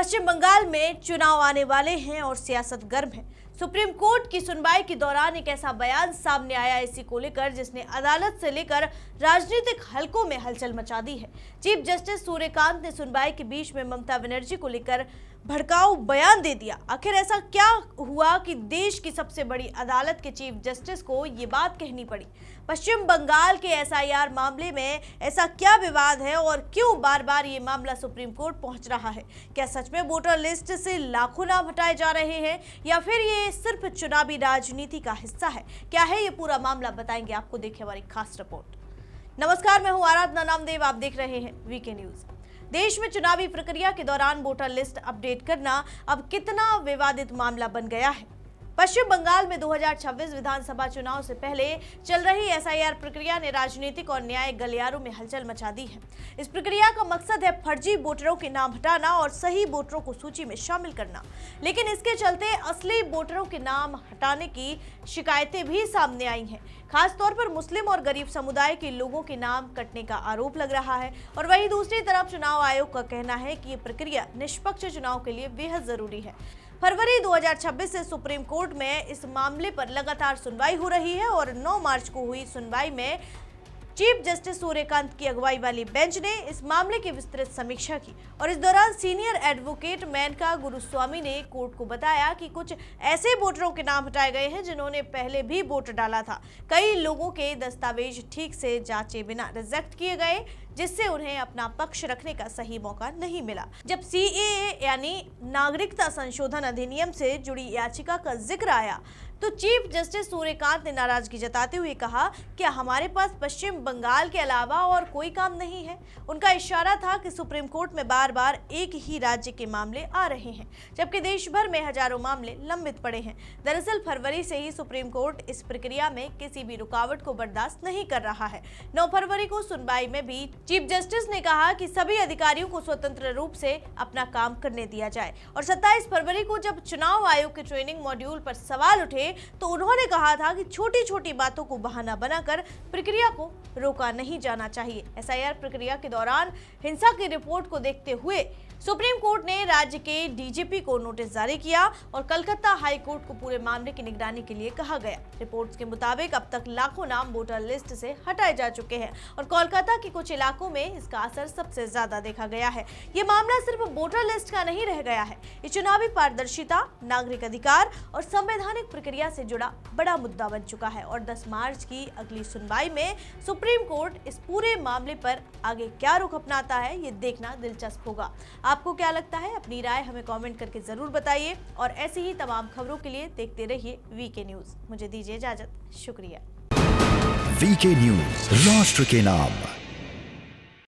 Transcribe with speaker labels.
Speaker 1: पश्चिम बंगाल में चुनाव आने वाले हैं और सियासत गर्म है। सुप्रीम कोर्ट की सुनवाई के दौरान एक ऐसा बयान सामने आया इसी को लेकर जिसने अदालत से लेकर राजनीतिक हलकों में हलचल मचा दी है। चीफ जस्टिस सूर्यकांत ने सुनवाई के बीच में ममता बनर्जी को लेकर भड़काऊ बयान दे दिया। आखिर ऐसा क्या हुआ कि देश की सबसे बड़ी अदालत के चीफ जस्टिस को ये बात कहनी पड़ी? पश्चिम बंगाल के एसआईआर मामले में ऐसा क्या विवाद है और क्यों बार बार ये मामला सुप्रीम कोर्ट पहुंच रहा है? क्या सच में वोटर लिस्ट से लाखों नाम हटाए जा रहे हैं या फिर ये सिर्फ चुनावी राजनीति का हिस्सा है? क्या है ये पूरा मामला, बताएंगे आपको। देखिए हमारी खास रिपोर्ट। नमस्कार, मैं हूं आराधना नामदेव, आप देख रहे हैं वीके न्यूज। देश में चुनावी प्रक्रिया के दौरान वोटर लिस्ट अपडेट करना अब कितना विवादित मामला बन गया है। पश्चिम बंगाल में 2026 विधानसभा चुनाव से पहले चल रही एसआईआर प्रक्रिया ने राजनीतिक और न्यायिक गलियारों में हलचल मचा दी है। इस प्रक्रिया का मकसद है फर्जी वोटरों के नाम हटाना और सही वोटरों को सूची में शामिल करना, लेकिन इसके चलते असली वोटरों के नाम हटाने की शिकायतें भी सामने आई हैं। खास तौर पर मुस्लिम और गरीब समुदाय के लोगों के नाम कटने का आरोप लग रहा है और वहीं दूसरी तरफ चुनाव आयोग का कहना है कि ये प्रक्रिया निष्पक्ष चुनाव के लिए बेहद जरूरी है। फरवरी 2026 से सुप्रीम कोर्ट में इस मामले पर लगातार सुनवाई हो रही है और 9 मार्च को हुई सुनवाई में चीफ जस्टिस सूर्यकांत की अगुवाई वाली बेंच ने इस मामले की विस्तृत समीक्षा की और इस दौरान सीनियर एडवोकेट मेनका गुरुस्वामी ने कोर्ट को बताया कि कुछ ऐसे वोटरों के नाम हटाए गए हैं जिन्होंने पहले भी वोट डाला था। कई लोगों के दस्तावेज ठीक से जांचे बिना रिजेक्ट किए गए, जिससे उन्हें अपना पक्ष रखने का सही मौका नहीं मिला। जब सीएए यानी नागरिकता संशोधन अधिनियम से जुड़ी याचिका का जिक्र आया तो चीफ जस्टिस सूर्यकांत ने नाराजगी जताते हुए कहा कि हमारे पास पश्चिम बंगाल के अलावा और कोई काम नहीं है। उनका इशारा था कि सुप्रीम कोर्ट में बार बार एक ही राज्य के मामले आ रहे हैं, जबकि देश भर में हजारों मामले लंबित पड़े हैं। दरअसल फरवरी से ही सुप्रीम कोर्ट इस प्रक्रिया में किसी भी रुकावट को बर्दाश्त नहीं कर रहा है। 9 फरवरी को सुनवाई में भी चीफ जस्टिस ने कहा कि सभी अधिकारियों को स्वतंत्र रूप से अपना काम करने दिया जाए और 27 फरवरी को जब चुनाव आयोग के ट्रेनिंग मॉड्यूल पर सवाल उठे तो उन्होंने कहा था कि छोटी छोटी बातों को बहाना बनाकर प्रक्रिया को रोका नहीं जाना चाहिए। एसआईआर प्रक्रिया के दौरान हिंसा की रिपोर्ट को देखते हुए सुप्रीम कोर्ट ने राज्य के डीजीपी को नोटिस जारी किया और कलकत्ता हाई कोर्ट को पूरे मामले की निगरानी के लिए कहा गया। रिपोर्ट्स के मुताबिक अब तक लाखों नाम वोटर लिस्ट से हटाए जा चुके हैं और कोलकाता के कुछ इलाकों में इसका असर सबसे ज्यादा देखा गया है। ये मामला सिर्फ वोटर लिस्ट का नहीं रह गया है, ये चुनावी पारदर्शिता, नागरिक अधिकार और संवैधानिक प्रक्रिया से जुड़ा बड़ा मुद्दा बन चुका है और 10 मार्च की अगली सुनवाई में सुप्रीम कोर्ट इस पूरे मामले पर आगे क्या रुख अपनाता है, ये देखना दिलचस्प होगा। आपको क्या लगता है? अपनी राय हमें कमेंट करके जरूर बताइए और ऐसी ही तमाम खबरों के लिए देखते रहिए वीके न्यूज। मुझे दीजिए इजाजत, शुक्रिया।
Speaker 2: वीके न्यूज, राष्ट्र के नाम।